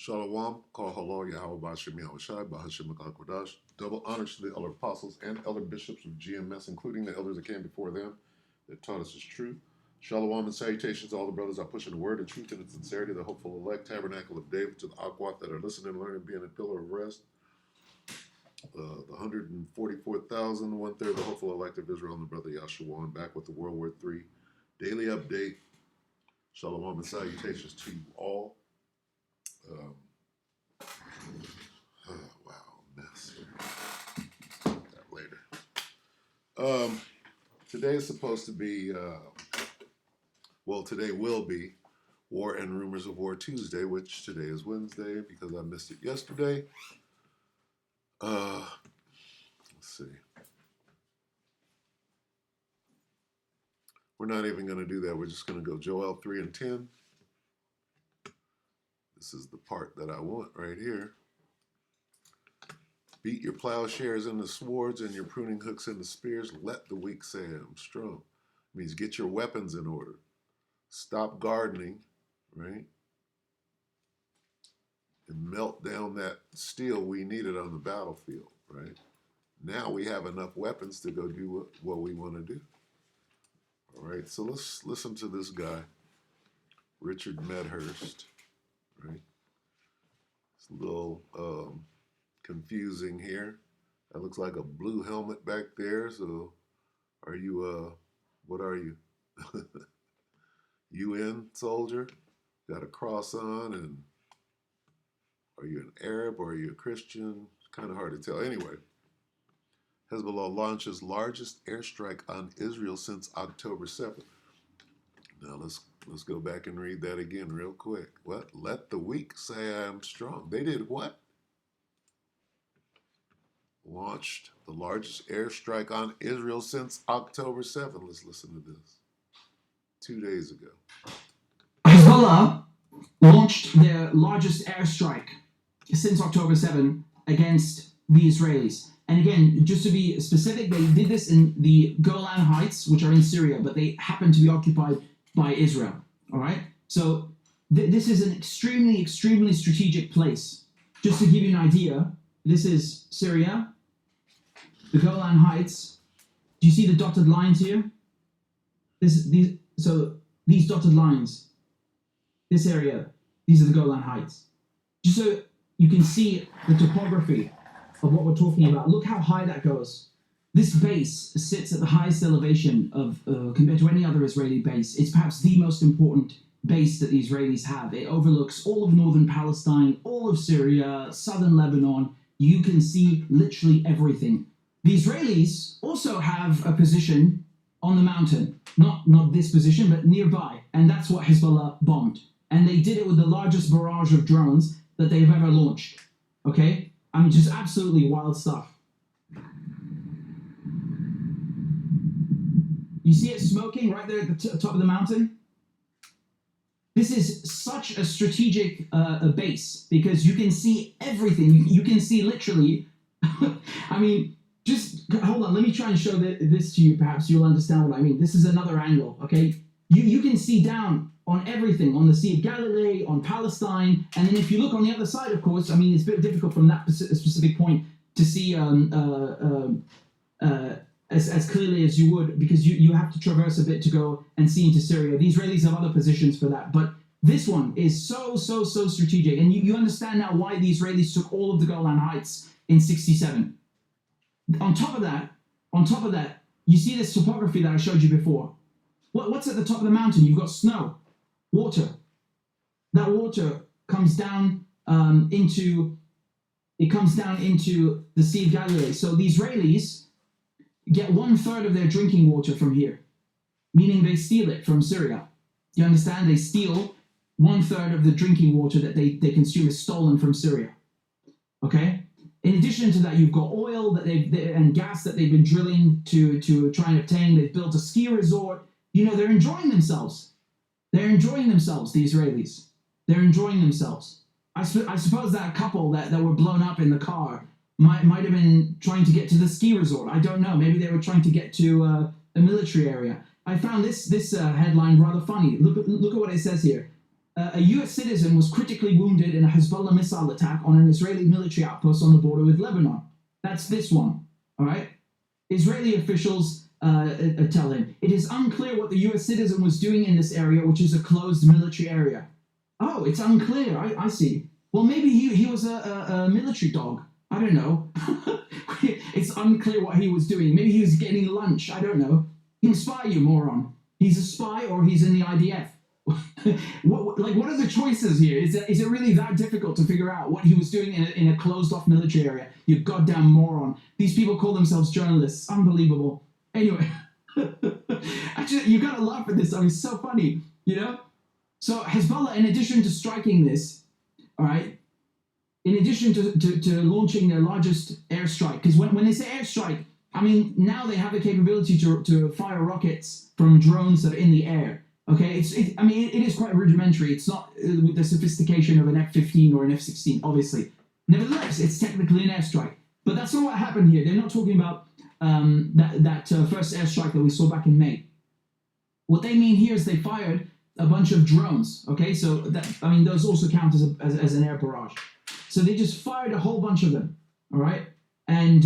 Shalom, call halal Yahweh Bashim Yahushai, Bahashim Kodash. Double honors to the elder apostles and elder bishops of GMS, including the elders that came before them, that taught us the truth. Shalom and salutations to all the brothers are pushing the word, the truth, and the sincerity, the hopeful elect, tabernacle of David, to the Akwat that are listening, learning, being a pillar of rest. The 144,000, one-third, the hopeful elect of Israel, and the brother Yahshua, back with the WW3 Daily update. Shalom and salutations to you all. Wow, mess here. That later. Today is supposed to be, today will be War and Rumors of War Tuesday, which today is Wednesday because I missed it yesterday. Let's see. We're not even going to do that. We're just going to go Joel 3 and 10. This is the part that I want right here. Beat your plowshares into swords and your pruning hooks into spears. Let the weak say I'm strong. It means get your weapons in order. Stop gardening, right? And melt down that steel we needed on the battlefield, right? Now we have enough weapons to go do what we want to do. All right, so let's listen to this guy, Richard Medhurst, right? It's a little confusing here. That looks like a blue helmet back there. So are you, what are you? UN soldier? Got a cross on, and are you an Arab or are you a Christian? It's kind of hard to tell. Anyway, Hezbollah launches largest airstrike on Israel since October 7th. Now let's go back and read that again real quick. What? Let the weak say I am strong. They did what? Launched the largest airstrike on Israel since October 7th. Let's listen to this. 2 days ago. Hezbollah launched their largest airstrike since October 7 against the Israelis. And again, just to be specific, they did this in the Golan Heights, which are in Syria, but they happen to be occupied by Israel. All right? So this is an extremely, extremely strategic place. Just to give you an idea, this is Syria, the Golan Heights. Do you see the dotted lines here? These dotted lines, this area, these are the Golan Heights. Just so you can see the topography of what we're talking about. Look how high that goes. This base sits at the highest elevation of compared to any other Israeli base. It's perhaps the most important base that the Israelis have. It overlooks all of northern Palestine, all of Syria, southern Lebanon. You can see literally everything. The Israelis also have a position on the mountain, not this position, but nearby, and that's what Hezbollah bombed. And they did it with the largest barrage of drones that they've ever launched. Okay? I mean, just absolutely wild stuff. You see it smoking right there at the top of the mountain? This is such a strategic base because you can see everything. You can see literally, I mean, just hold on. Let me try and show this to you. Perhaps you'll understand what I mean. This is another angle, okay? You can see down on everything, on the Sea of Galilee, on Palestine, and then if you look on the other side, of course, I mean, it's a bit difficult from that specific point to see as clearly as you would, because you have to traverse a bit to go and see into Syria. The Israelis have other positions for that, but this one is so strategic, and you understand now why the Israelis took all of the Golan Heights in 67. On top of that, you see this topography that I showed you before. What's at the top of the mountain? You've got snow, water. That water comes down into the Sea of Galilee. So the Israelis get 1/3 of their drinking water from here, meaning they steal it from Syria. You understand? They steal 1/3 of the drinking water that they consume is stolen from Syria. Okay? In addition to that, you've got oil and gas that they've been drilling to try and obtain. They've built a ski resort. You know, they're enjoying themselves. They're enjoying themselves, the Israelis. They're enjoying themselves. I suppose that couple that were blown up in the car might have been trying to get to the ski resort. I don't know. Maybe they were trying to get to a military area. I found this headline rather funny. Look at what it says here. a U.S. citizen was critically wounded in a Hezbollah missile attack on an Israeli military outpost on the border with Lebanon. That's this one, all right? Israeli officials tell him, it is unclear what the U.S. citizen was doing in this area, which is a closed military area. Oh, it's unclear, I see. Well, maybe he was a military dog. I don't know. It's unclear what he was doing. Maybe he was getting lunch. I don't know. He can spy, you moron. He's a spy or he's in the IDF. what are the choices here? Is it really that difficult to figure out what he was doing in a closed-off military area? You goddamn moron. These people call themselves journalists. Unbelievable. Anyway, actually, you gotta laugh at this. I mean, it's so funny, you know? So Hezbollah, in addition to striking this, all right, in addition to launching their largest airstrike, because when they say airstrike, I mean, now they have the capability to fire rockets from drones that are in the air. Okay, I mean, it is quite rudimentary. It's not with the sophistication of an F-15 or an F-16, obviously. Nevertheless, it's technically an airstrike. But that's not what happened here. They're not talking about that first airstrike that we saw back in May. What they mean here is they fired a bunch of drones. Okay, so those also count as an air barrage. So they just fired a whole bunch of them. All right, and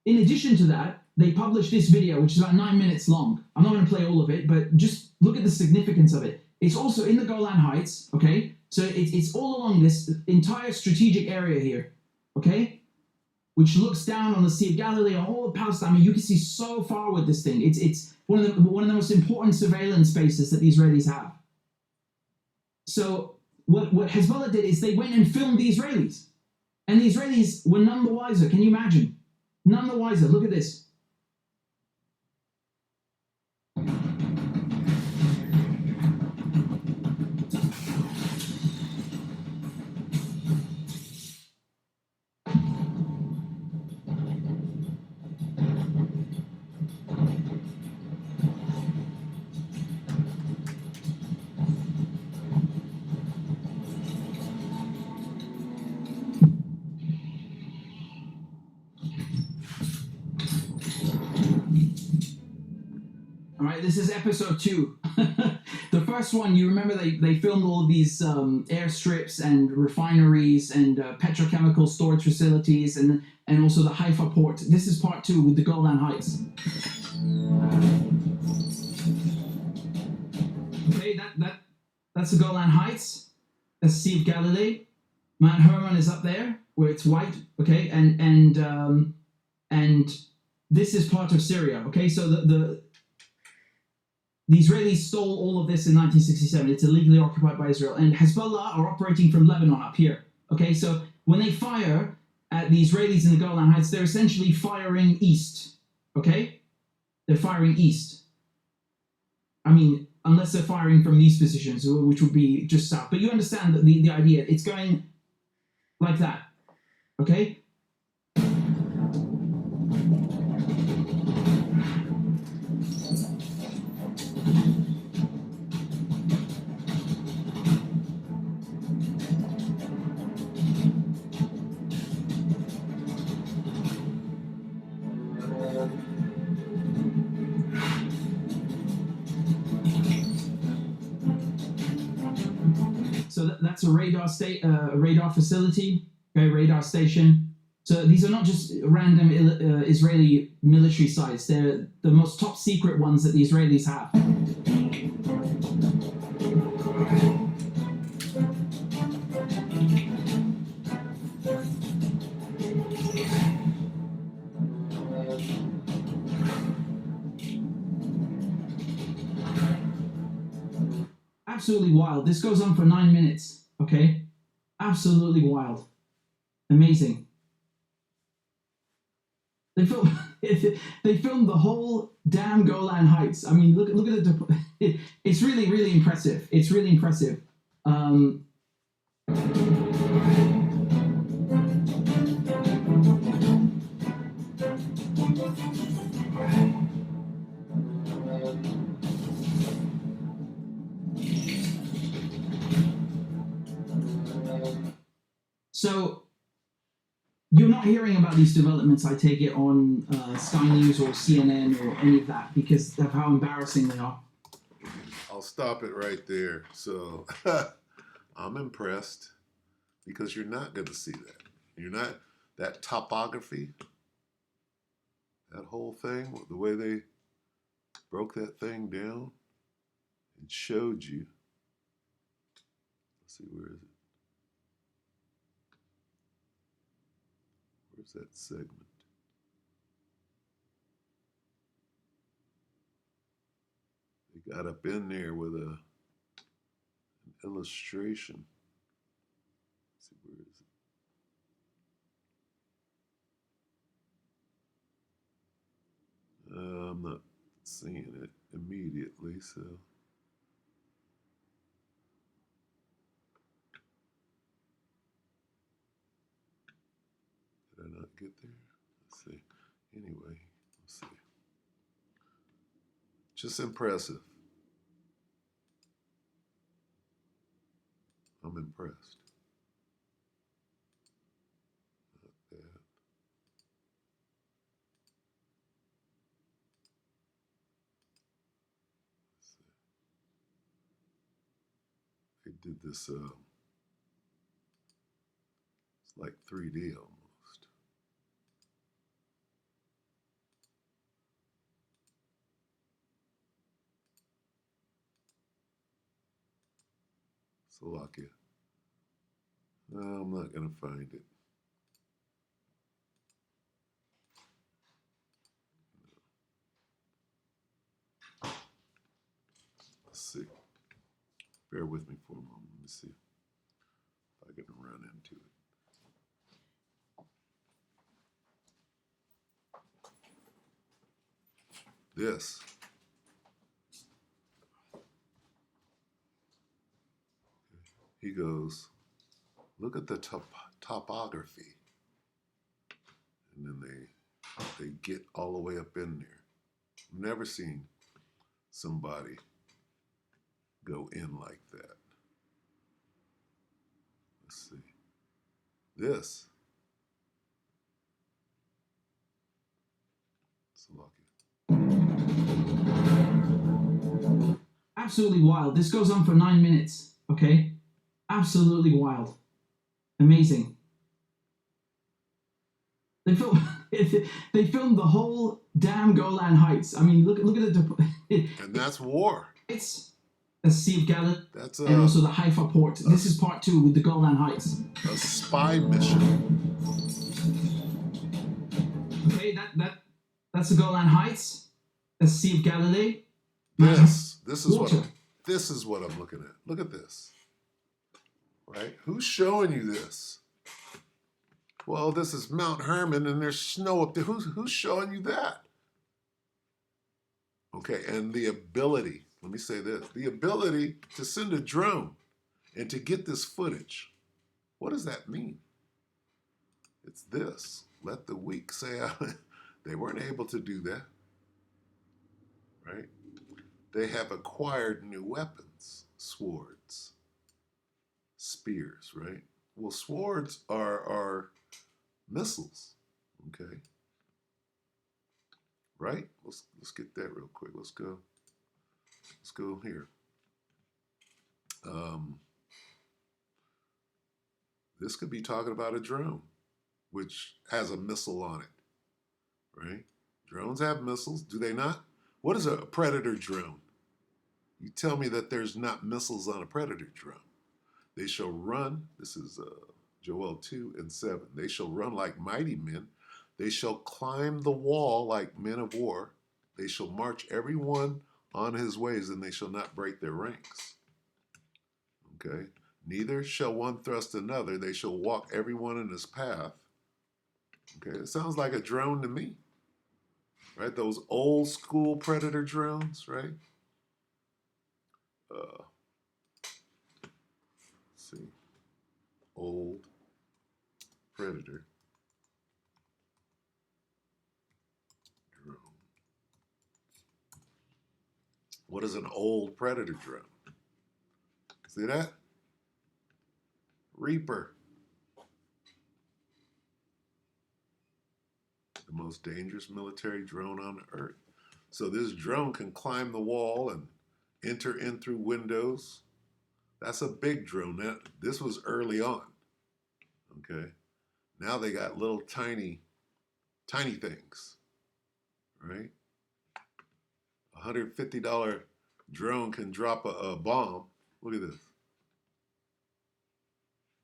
in addition to that, they published this video, which is about 9 minutes long. I'm not going to play all of it, but just look at the significance of it. It's also in the Golan Heights, okay? So it's all along this entire strategic area here, okay? Which looks down on the Sea of Galilee, on all of Palestine. I mean, you can see so far with this thing. It's one of the most important surveillance bases that the Israelis have. So what Hezbollah did is they went and filmed the Israelis. And the Israelis were none the wiser. Can you imagine? None the wiser. Look at this. All right, this is episode 2. The first one, you remember they filmed all of these airstrips and refineries and petrochemical storage facilities and also the Haifa port. This is part 2 with the Golan Heights. Okay, that's the Golan Heights. That's the Sea of Galilee. Mount Hermon is up there where it's white. Okay, and this is part of Syria. Okay, so the Israelis stole all of this in 1967. It's illegally occupied by Israel. And Hezbollah are operating from Lebanon up here. Okay, so when they fire at the Israelis in the Golan Heights, they're essentially firing east. Okay? They're firing east. I mean, unless they're firing from these positions, which would be just south. But you understand the idea. It's going like that. Okay? So that's a radar facility, okay, radar station. So these are not just random Israeli military sites. They're the most top secret ones that the Israelis have. Absolutely wild. This goes on for 9 minutes, okay? Absolutely wild. Amazing. They filmed the whole damn Golan Heights. I mean, look at it. It's really, really impressive. It's really impressive. So you're not hearing about these developments, I take it, on Sky News or CNN or any of that because of how embarrassing they are. I'll stop it right there. So I'm impressed because you're not going to see that. You're not, that topography, that whole thing, the way they broke that thing down and showed you. Let's see, where is it? Where's that segment? They got up in there with an illustration. Let's see, where is it? I'm not seeing it immediately, so. Did I not get there? Let's see. Anyway, let's see. Just impressive. I'm impressed. Not bad. Let's see. They did this, it's like 3D almost. Slovakia. No, I'm not going to find it. Let's see. Bear with me for a moment. Let me see if I can run into it. This. He goes, look at the topography. And then they get all the way up in there. I've never seen somebody go in like that. Let's see. This. Absolutely wild. This goes on for 9 minutes, okay? Absolutely wild. Amazing. They filmed the whole damn Golan Heights. I mean, look at it. And that's war. It's the Sea of Galilee That's and also the Haifa port. This is part 2 with the Golan Heights. A spy mission. Okay, that's the Golan Heights. The Sea of Galilee. This is water. this is what I'm looking at. Look at this. Right? Who's showing you this? Well, this is Mount Hermon and there's snow up there. Who's showing you that? Okay, and the ability, let me say this, the ability to send a drone and to get this footage. What does that mean? It's this. Let the weak say they weren't able to do that. Right? They have acquired new weapons, swords, spears, right? Well, swords are missiles, okay? Right? Let's get that real quick. Let's go here. This could be talking about a drone, which has a missile on it, right? Drones have missiles, do they not? What is a Predator drone? You tell me that there's not missiles on a Predator drone. They shall run, this is Joel 2 and 7. They shall run like mighty men. They shall climb the wall like men of war. They shall march every one on his ways, and they shall not break their ranks. Okay? Neither shall one thrust another. They shall walk every one in his path. Okay? It sounds like a drone to me. Right? Those old school Predator drones, right? Let's see. Old Predator drone. What is an old Predator drone? See that? Reaper. The most dangerous military drone on earth. So this drone can climb the wall and enter in through windows. That's a big drone. This was early on. Okay. Now they got little tiny things, right? $150 drone can drop a bomb. Look at this.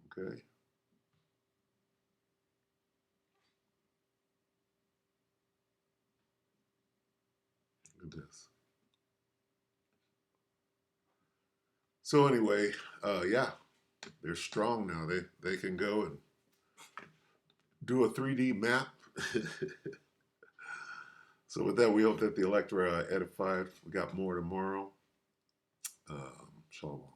Okay. Look at this. So anyway, yeah, they're strong now. They can go and do a 3D map. So with that, we hope that the Electra edified. We got more tomorrow. Shalom.